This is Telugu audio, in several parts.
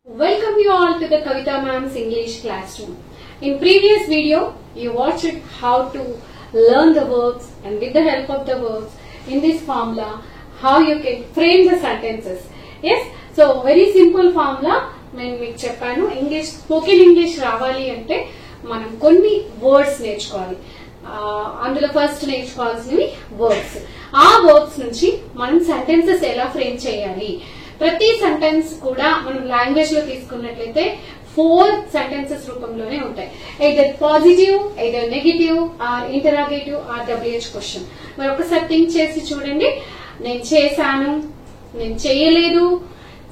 Welcome you all to the Kavita Ma'am's English classroom. In previous video, you watched how to learn the verbs and with the help of the verbs in this formula, how you can frame the sentences. Yes, so very simple formula. నేను మీకు చెప్పాను ఇంగ్లీష్ స్పోకెన్ ఇంగ్లీష్ రావాలి అంటే మనం కొన్ని వర్డ్స్ నేర్చుకోవాలి. అందులో ఫస్ట్ నేర్చుకోవాల్సినవి వర్బ్స్. ఆ వర్బ్స్ నుంచి మనం సెంటెన్సెస్ ఎలా ఫ్రేమ్ చేయాలి. ప్రతి సెంటెన్స్ కూడా మనం లాంగ్వేజ్ లో తీసుకున్నట్లయితే 4 సెంటెన్సెస్ రూపంలోనే ఉంటాయి. Either positive, either negative, or interrogative, or WH question. మరి ఒకసారి థింక్ చేసి చూడండి. నేను చేశాను, నేను చేయలేదు,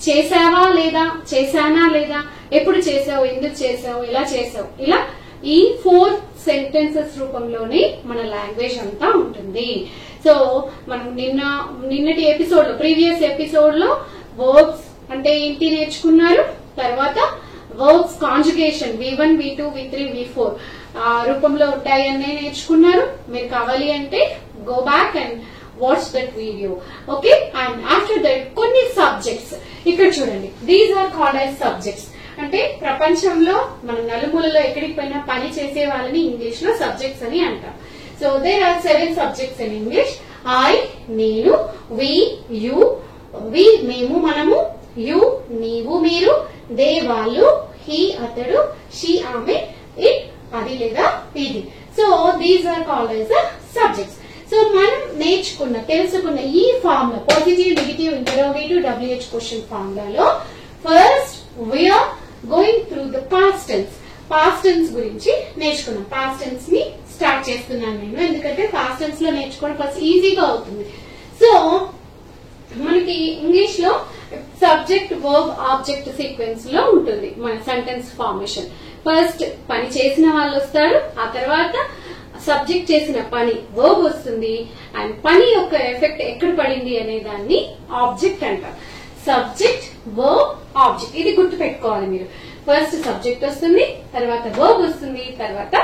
చేసావా లేదా, చేశానా లేదా, ఎప్పుడు చేసావు, ఎందుకు చేసావు, ఎలా చేసావు, ఇలా ఈ 4 సెంటెన్సెస్ రూపంలోనే మన లాంగ్వేజ్ అంతా ఉంటుంది. సో మనం నిన్నటి ఎపిసోడ్ లో ప్రీవియస్ ఎపిసోడ్ లో వర్బ్స్ అంటే ఏంటి నేర్చుకున్నారు. తర్వాత verbs conjugation V1, V2, V3, V4 రూపంలో ఉంటాయని నేర్చుకున్నారు. మీరు కావాలి అంటే go back and watch that video. Okay, and after that కొన్ని సబ్జెక్ట్స్ ఇక్కడ చూడండి. These are called as subjects. అంటే ప్రపంచంలో మనం నలుమూలలో ఎక్కడికి పోయినా పని చేసే వాళ్ళని ఇంగ్లీష్ లో సబ్జెక్ట్స్ అని అంటాం. So there are 7 subjects in English. I నేను, వి యు, వి మేము మనము, యు నీవు మీరు, దే వాళ్ళు, హీ అతడు, షీ ఆమె, ఇట్ అది లేదా ఇది. So these are called as subjects. So మనం తెలుసుకున్న ఈ formula positive, negative, interrogative, WH question ఫార్ములాలో first we are going through the past tense. Past tense గురించి నేర్చుకున్నాం. పాస్ట్ టెన్స్ ని స్టార్ట్ చేస్తున్నాను నేను, ఎందుకంటే పాస్ట్ టెన్స్ లో నేర్చుకోవడం ఫస్ట్ ఈజీగా అవుతుంది. సో మనకి ఇంగ్లీష్ లో సబ్జెక్ట్, వర్బ్, ఆబ్జెక్ట్ సీక్వెన్స్ లో ఉంటుంది మన సెంటెన్స్ ఫార్మేషన్. ఫస్ట్ పని చేసిన వాళ్ళు వస్తారు, ఆ తర్వాత సబ్జెక్ట్ చేసిన పని వర్బ్ వస్తుంది, అండ్ పని యొక్క ఎఫెక్ట్ ఎక్కడ పడింది అనే దాన్ని ఆబ్జెక్ట్ అంటారు. సబ్జెక్ట్, వర్బ్, ఆబ్జెక్ట్ ఇది గుర్తు పెట్టుకోవాలి మీరు. ఫస్ట్ సబ్జెక్ట్ వస్తుంది, తర్వాత వర్బ్ వస్తుంది, తర్వాత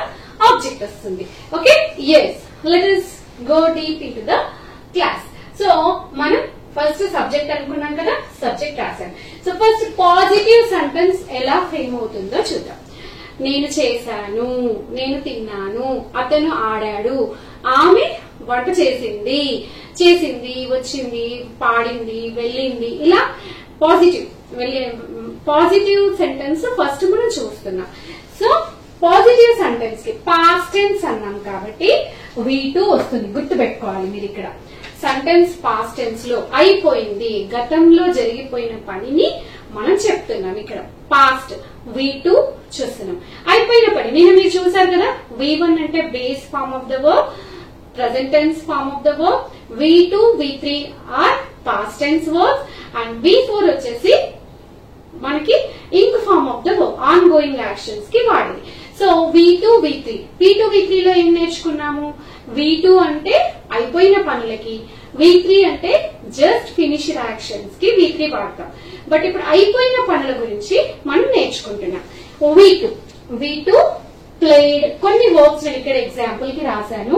ఆబ్జెక్ట్ వస్తుంది. Okay, yes, let us go deep into the class. So మనం ఫస్ట్ సబ్జెక్ట్ అనుకున్నాం కదా, సబ్జెక్ట్ రాశాను. సో ఫస్ట్ పాజిటివ్ సెంటెన్స్ ఎలా ఫ్రేమ్ అవుతుందో చూద్దాం. నేను చేశాను, నేను తిన్నాను, అతను ఆడాడు, ఆమె వంట చేసింది, వచ్చింది, పాడింది, వెళ్ళింది, ఇలా పాజిటివ్ సెంటెన్స్ ఫస్ట్ మనం చూస్తున్నాం. సో పాజిటివ్ సెంటెన్స్ కి పాస్ట్ టెన్స్ అన్నాం కాబట్టి V2 వస్తుంది. గుర్తు పెట్టుకోవాలి మీరు. ఇక్కడ సెంటెన్స్ పాస్ట్ టెన్స్ లో అయిపోయింది, గతంలో జరిగిపోయిన పనిని మనం చెప్తున్నాం. ఇక్కడ పాస్ట్ V2 చూస్తున్నాం. అయిపోయిన పని నిన్న మీరు చూసారు కదా. V1 అంటే base form of the verb, present tense form of the verb. V2, V3 are past tense verbs, and V4 వచ్చేసి మనకి ing form of the verb, on going actions కి వాడింది. సో V2, V3 లో ఏం నేర్చుకున్నాము. V2 అంటే అయిపోయిన పనులకి, V3 అంటే జస్ట్ ఫినిష్డ్ యాక్షన్స్ కి V3 వాడతాం. బట్ ఇప్పుడు అయిపోయిన పనుల గురించి మనం నేర్చుకుంటున్నాం. V2 played. కొన్ని వర్బ్స్ నేను ఇక్కడ ఎగ్జాంపుల్ కి రాశాను.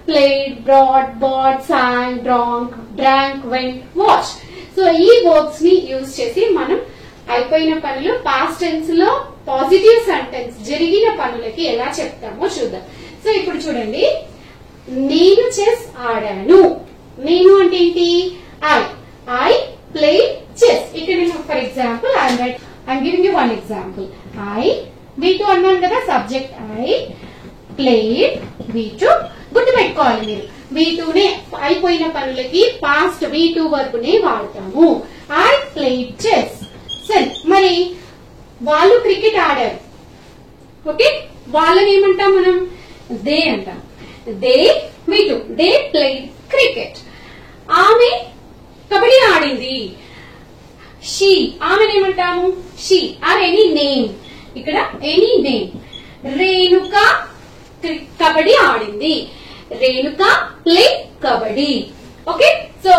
Played, brought, bought, sang, drank, went, watched. So ఈ వర్బ్స్ ని యూజ్ చేసి మనం అయిపోయిన పనులు పాస్ట్ టెన్స్ లో పాజిటివ్ సెంటెన్స్ జరిగిన పనులకి ఎలా చెప్తామో చూద్దాం. సో ఇప్పుడు చూడండి, నేను చెస్ ఆడాను. నేను అంటే ఏంటి, ఐ ప్లేడ్ చెస్. ఇక్కడ నేను for example I'm giving you one example. V2 అన్నాను కదా, సబ్జెక్ట్ ఐ, ప్లేడ్ V2. గుర్తు పెట్టుకోవాలి మీరు. V2నే అయిపోయిన పనులకి పాస్ట్ V2 వర్బ్ నే వాడతాము. I played chess. సరే, మరి వాళ్ళు క్రికెట్ ఆడారు. ఓకే, వాళ్ళని ఏమంటాం మనం, దే అంటాం. They V2, they played cricket. ఆమె కబడ్డీ ఆడింది. షీ, ఆమెనేమంటాము షీ, ఆర్ ఎనీ నేమ్. ఇక్కడ ఎనీ నేమ్. రేణుక కబడ్డీ ఆడింది. Renuka play kabaddi. Okay, so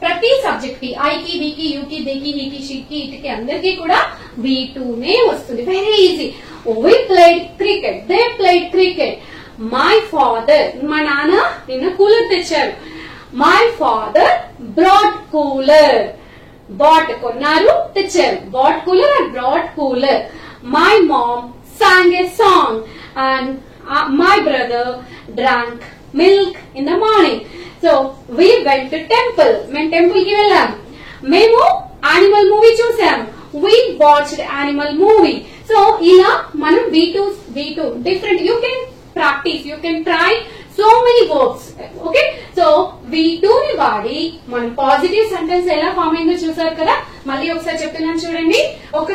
ప్రతి సబ్జెక్ట్ కి ఐకి, వికి, యుకి, దేకి, హీకి, షీకి, ఇటుకి అందరికి కూడా V2నే వస్తుంది. Very easy. We played cricket, they played cricket. My father, మా నాన్న నిన్న కూలర్ తెచ్చారు. My father brought cooler. bought కొన్నారు, తెచ్చారు. Bought cooler and brought cooler. My mom sang a song and my brother drank milk in the morning. So we went to temple. మేము టెంపుల్ కి వెళ్ళాం. మేము యానిమల్ మూవీ చూసాం. We watched animal movie. So ఇలా మనం V2 different. You can practice. You can try so many verbs. Okay. So V2 ని వాడి మనం పాజిటివ్ సెంటెన్స్ ఎలా ఫామ్ అయిందో చూసారు కదా. మళ్ళీ ఒకసారి చెప్తున్నాను చూడండి. ఒక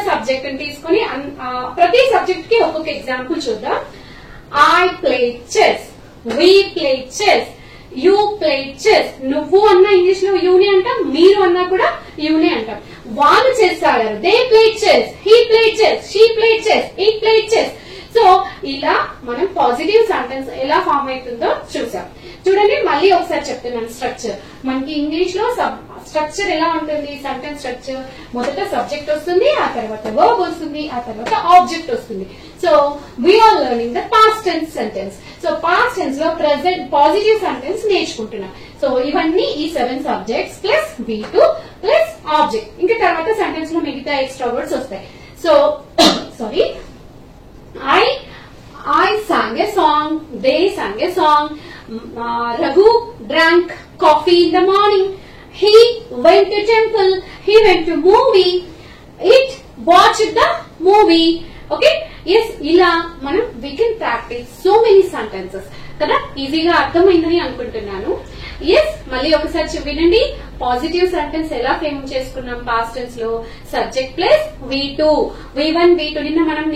సబ్జెక్ట్ ని తీసుకుని ప్రతి సబ్జెక్ట్ కి ఒక్కొక్క ఎగ్జాంపుల్ చూద్దాం. I played chess. We played chess. You played chess. నువ్వు అన్నా ఇంగ్లీష్ లో యూని అంటాం, మీరు అన్నా కూడా యూని అంటాం. వాళ్ళు చెస్ ఆడారు. They played chess. He played chess. She played chess. It played chess. So ఇలా మనం పాజిటివ్ సెంటెన్స్ ఎలా ఫామ్ అవుతుందో చూసాం. చూడండి మళ్ళీ ఒకసారి చెప్తున్నాను స్ట్రక్చర్. మనకి ఇంగ్లీష్ లో స్ట్రక్చర్ ఎలా ఉంటుంది? సెంటెన్స్ స్ట్రక్చర్ మొదట సబ్జెక్ట్ వస్తుంది, ఆ తర్వాత వర్బ్ వస్తుంది, ఆ తర్వాత ఆబ్జెక్ట్ వస్తుంది. So we are learning the past tense sentence. So past tense లో ప్రెసెంట్ పాజిటివ్ సెంటెన్స్ నేర్చుకుంటున్నాం. సో ఇవన్నీ ఈ 7 subjects plus V2 plus object. ఇంకా తర్వాత సెంటెన్స్ లో మిగతా ఎక్స్ట్రా వర్డ్స్ వస్తాయి. So sorry, I sang a song. They sang a song. Raghu drank coffee in the morning. He went to temple. He went to movie. It watched the movie. Okay? Yes, ఇలా మనం we can practice so many sentences. కదా ఈజీగా అర్థమైందని అనుకుంటున్నాను. ఎస్, మళ్ళీ ఒకసారి వినండి. పాజిటివ్ సెంటెన్స్ ఎలా ఫ్రేమ్ చేసుకున్నాం పాస్ట్ టెన్స్ లో? Subject plus V2, V1, V2. నిన్న మనం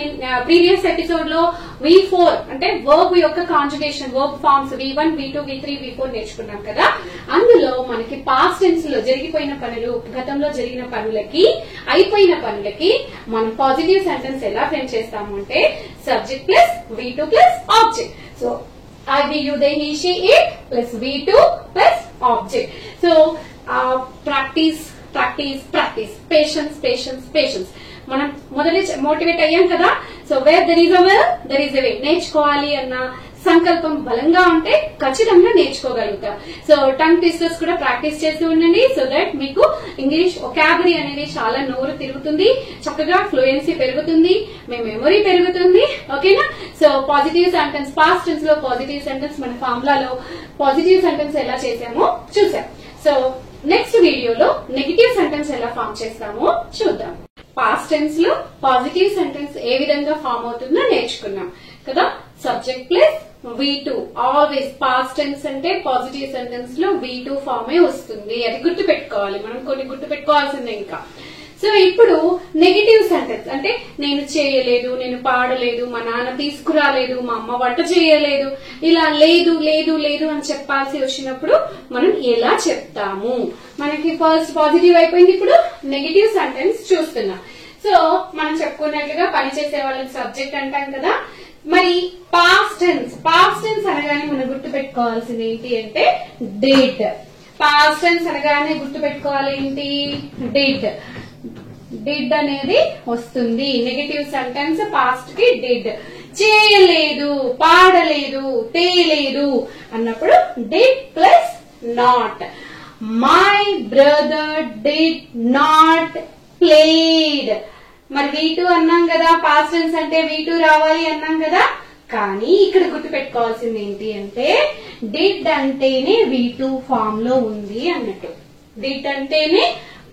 ప్రీవియస్ ఎపిసోడ్ లో V4 అంటే వర్బ్ యొక్క conjugation, verb forms V1, V2, V3, V4 నేర్చుకున్నాం కదా. అందులో మనకి పాస్ట్ టెన్స్ లో జరిగిపోయిన పనులు, గతంలో జరిగిన పనులకి, అయిపోయిన పనులకి మనం పాజిటివ్ సెంటెన్స్ ఎలా ఫ్రేమ్ చేస్తాము అంటే subject plus V2 plus object. So I, we, you, they, he, she, it plus V2 plus object. So practice. Patience. మనం మొదటి మోటివేట్ అయ్యాం కదా. So where there is a will there is a way. నేర్చుకోవాలి అన్న సంకల్పం బలంగా ఉంటే ఖచ్చితంగా నేర్చుకోగలుగుతాం. సో టంగ్ ట్విస్టర్స్ కూడా ప్రాక్టీస్ చేస్తూ ఉండండి. సో దట్ మీకు ఇంగ్లీష్ వొకాబులరీ అనేది చాలా నోరు తిరుగుతుంది, చక్కగా ఫ్లూయెన్సీ పెరుగుతుంది, మీ మెమొరీ పెరుగుతుంది. ఓకేనా? So positive sentence, past tense లో పాజిటివ్ సెంటెన్స్ మన ఫార్ములాలో పాజిటివ్ సెంటెన్స్ ఎలా చేసామో చూసాం. సో నెక్స్ట్ వీడియోలో నెగటివ్ సెంటెన్స్ ఎలా ఫామ్ చేస్తామో చూద్దాం. పాస్ట్ టెన్స్ లో పాజిటివ్ సెంటెన్స్ ఏ విధంగా ఫామ్ అవుతుందో నేర్చుకున్నాం కదా. Subject plus V2. Always past tense అంటే పాజిటివ్ సెంటెన్స్ లో V2 ఫామే వస్తుంది. అది గుర్తు పెట్టుకోవాలి. మనం కొన్ని గుర్తు పెట్టుకోవాల్సిందే ఇంకా. సో ఇప్పుడు నెగటివ్ సెంటెన్స్ అంటే నేను చేయలేదు, నేను పాడలేదు, మా నాన్న తీసుకురాలేదు, మా అమ్మ వంట చేయలేదు, ఇలా లేదు లేదు లేదు అని చెప్పాల్సి వచ్చినప్పుడు మనం ఎలా చెప్తాము? మనకి ఫస్ట్ పాజిటివ్ అయిపోయింది, ఇప్పుడు నెగటివ్ సెంటెన్స్ చూస్తున్నాం. సో మనం చెప్పుకున్నట్లుగా పనిచేసే వాళ్ళకి సబ్జెక్ట్ అంటాం కదా. మరి పాస్ట్ టెన్స్ అనగానే మనం గుర్తు పెట్టుకోవాల్సింది ఏంటి అంటే డిడ్. పాస్ట్ టెన్స్ అనగానే గుర్తు పెట్టుకోవాలి ఏంటి? డిడ్ అనేది వస్తుంది. నెగటివ్ సెంటెన్స్ పాస్ట్ కి డిడ్. చేయలేదు, పాడలేదు, తేలేదు అన్నప్పుడు did plus not. My brother did not played. మరి V2 అన్నాం కదా, పాస్ట్ టెన్స్ అంటే V2 రావాలి అన్నాం కదా. కానీ ఇక్కడ గుర్తు పెట్టుకోవాల్సింది ఏంటి అంటే డిడ్ అంటేనే V2 ఫామ్ లో ఉంది అన్నట్టు. డిడ్ అంటేనే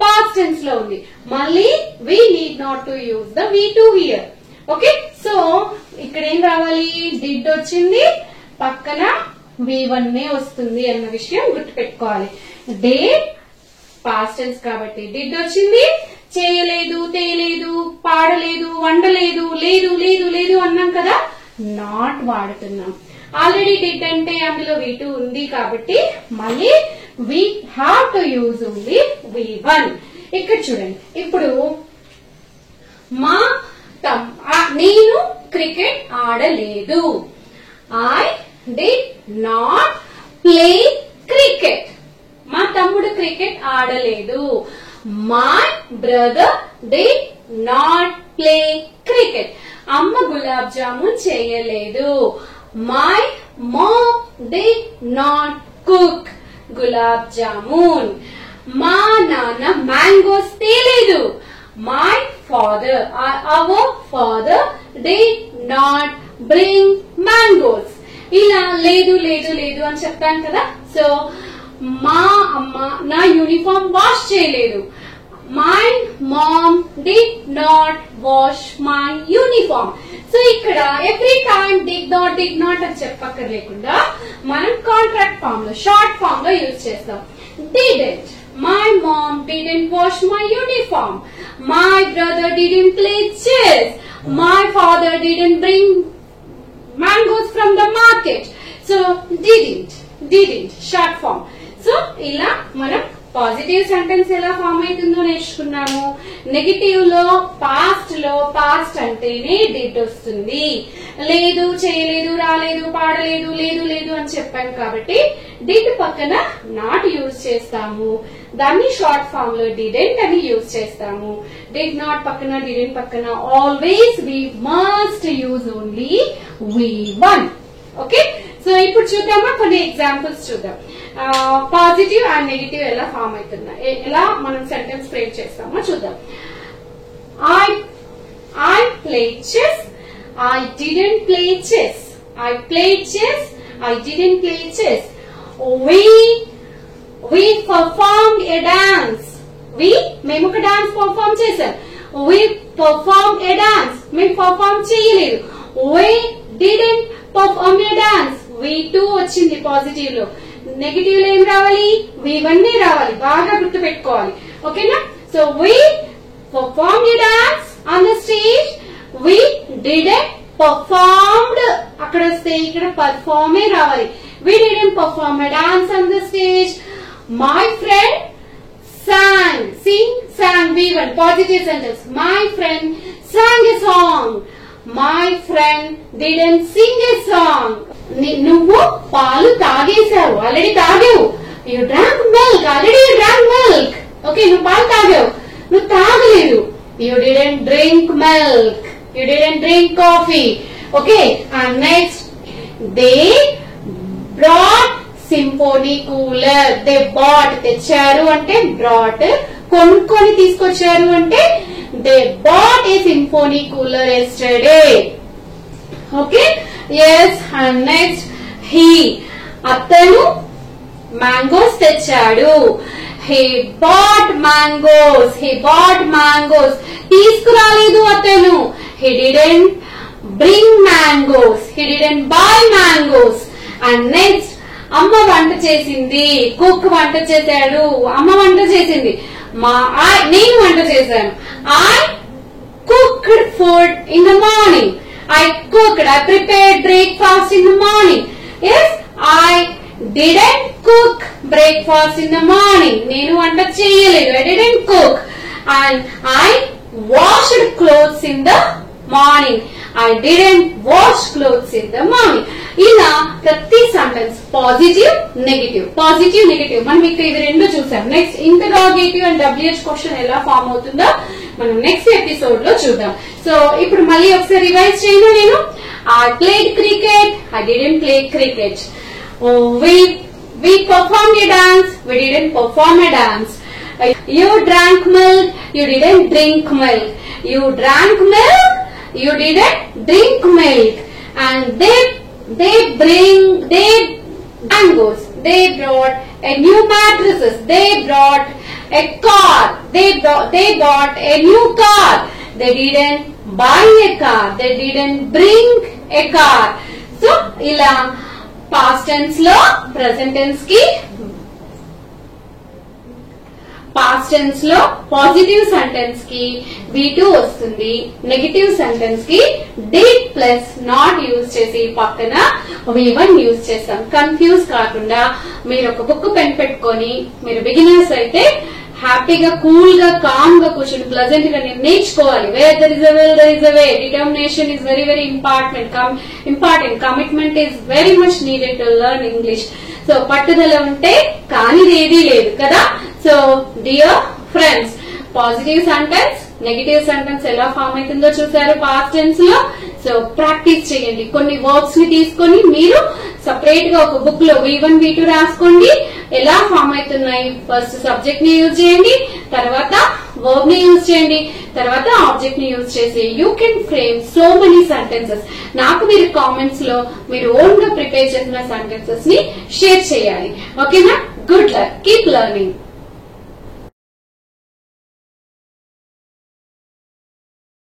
పాస్ట్ టెన్స్ లో ఉంది. మళ్ళీ we need not to use the V2 here. Okay, so ఇక్కడ ఏం రావాలి? డిడ్ వచ్చింది, పక్కన V1 వస్తుంది అన్న విషయం గుర్తు పెట్టుకోవాలి. డిడ్ పాస్ట్ టెన్స్ కాబట్టి డిడ్ వచ్చింది. చేయలేదు, తేలేదు, పాడలేదు, వండలేదు, లేదు లేదు లేదు అన్నాం కదా, నాట్ వాడుతున్నాం. ఆల్రెడీ డిడ్ అంటే అందులో V2 ఉంది కాబట్టి మళ్ళీ we have to use only V1. ఇక్కడ చూడండి, ఇప్పుడు నేను క్రికెట్ ఆడలేదు. I did not play cricket. మా తమ్ముడు క్రికెట్ ఆడలేదు. My brother did not play cricket. అమ్మ గులాబ్ జామున్ చేయలేదు. My mom did not cook gulab jamun. మా నాన్న మ్యాంగోస్ తేలేదు. My father or our father did not bring mangoes. ఇలా లేదు లేదు లేదు అని చెప్పాను కదా. సో మా అమ్మ నా యూనిఫామ్ వాష్ చేయలేదు. My mom did not wash my uniform. So ఇక్కడ ఎవ్రీ టైం did not అని చెప్పక్కర్లేకుండా మనం కాంట్రాక్ట్ ఫామ్ లో షార్ట్ ఫామ్ లో యూజ్ చేస్తాం. Didn't. My mom didn't wash my uniform. My brother didn't play chess. My father didn't bring mangoes from the market. So didn't short form. So ఇలా మనం పాజిటివ్ సెంటెన్స్ ఎలా ఫామ్ అవుతుందో నేర్చుకున్నాము. నెగటివ్ లో పాస్ట్ అంటేనే డిడ్ వస్తుంది. లేదు, చేయలేదు, రాలేదు, పాడలేదు, లేదు అని చెప్పాను కాబట్టి డిడ్ పక్కన నాట్ యూజ్ చేస్తాము. దాన్ని షార్ట్ ఫామ్ లో డిడెంట్ అని యూజ్ చేస్తాము. డిడ్ నాట్ పక్కన డిడెంట్ పక్కన always we must use only V1. Okay, so ఇప్పుడు చూద్దామా కొన్ని ఎగ్జాంపుల్స్ చూద్దాం. పాజిటివ్ అండ్ నెగిటివ్ ఎలా ఫామ్ అవుతుందా, ఎలా మనం సెంటెన్స్ ఫ్రేమ్ చేస్తామో చూద్దాం. I played chess. I didn't play chess. I played chess. I didn't play chess. We performed a dance. మేము ఒక డాన్స్ పర్ఫార్మ్ చేసాం. We performed a dance. మేము పర్ఫార్మ్ చేయలేదు. We didn't perform a dance. We2 వచ్చింది పాజిటివ్ లో. నెగిటివ్ లో ఏం రావాలి? V1 రావాలి. బాగా గుర్తు పెట్టుకోవాలి. ఓకేనా? So we performed a dance on the stage. We didn't performed. అక్కడ వస్తే ఇక్కడ పర్ఫార్మే రావాలి. We didn't perform a dance on the stage. My friend sang. Sang V1 positive sentence. My friend sang a song. My friend didn't sing a song. నువ్వు పాలు తాగేశావు. ఆల్రెడీ తాగావు. You drank milk. Already you drank milk. Okay, నువ్వు పాలు తాగావు. నువ్వు తాగలేదు. You didn't drink milk. You didn't drink coffee. Okay, and next they brought symphony cooler. They bought. తెచ్చారు అంటే brought. కొనుక్కొని తీసుకొచ్చారు అంటే they bought a symphony cooler yesterday. Okay, yes, and next అతను మ్యాంగోస్ తెచ్చాడు. He bought mangoes. He bought mangoes. తీసుకురాలేదు అతను. He didn't bring mangoes. He didn't buy mangoes. And next అమ్మ వంట చేసింది. కుక్ వంట చేశాడు. అమ్మ వంట చేసింది. నేను వంట చేశాను. I cooked food in the morning. I prepared breakfast in the morning. Yes, I didn't cook breakfast in the morning. నేను వంట చేయలేదు. I didn't cook. And I washed clothes in the morning. I didn't wash clothes in the morning. ఇలా ప్రతి సెంటెన్స్ పాజిటివ్ నెగటివ్ మనం ఇక్కడ ఇవి రెండు చూసాం. Next interrogative and WH question ఎలా ఫామ్ అవుతుందో మనం నెక్స్ట్ ఎపిసోడ్ లో చూద్దాం. సో ఇప్పుడు మళ్ళీ ఒకసారి రివైజ్ చేయను నేను. I played cricket. I didn't play cricket. We performed a dance. We didn't perform a dance. You drank milk. You didn't drink milk. You drank milk. You didn't drink milk. And they mangoes. They brought a new mattresses. They brought a car. They bought a new car. They didn't buy a car. They didn't bring a car. So ఇలా past tense లో present tense కి పాస్ట్ టెన్స్ లో పాజిటివ్ సెంటెన్స్ కి V2 వస్తుంది. నెగటివ్ సెంటెన్స్ కి డిడ్ ప్లస్ నాట్ యూజ్ చేసి పక్కన V1 యూజ్ చేస్తాం. కన్ఫ్యూజ్ కాకుండా మీరు ఒక బుక్ పెన్ పెట్టుకొని, మీరు బిగినర్స్ అయితే హ్యాపీగా కూల్ గా కామ్ గా కూర్చొని ప్లెజెంట్ గా నేర్చుకోవాలి. Where there is a will there is a way. Determination is very very important. Commitment is very much needed to learn English. So పట్టుదల ఉంటే కానిది ఏదీ లేదు కదా. So dear friends, positive sentence negative sentence ఎలా ఫామ్ అవుతుందో చూసారు పాస్ట్ టెన్స్ లో. సో ప్రాక్టీస్ చేయండి. కొన్ని వర్బ్స్ ని తీసుకొని మీరు సపరేట్ గా ఒక బుక్ లో V1 V2 రాసుకోండి. ఎలా ఫామ్ అవుతున్నాయి. ఫస్ట్ సబ్జెక్ట్ ని యూజ్ చేయండి, తర్వాత వర్బ్ ని యూజ్ చేయండి, తర్వాత ఆబ్జెక్ట్ ని యూజ్ చేసి you can frame so many sentences. నాకు మీరు కామెంట్స్ లో మీరు ఓన్ గా ప్రిపేర్ చేసిన సెంటెన్సెస్ ని షేర్ చేయాలి. ఓకేనా? Good luck, keep learning.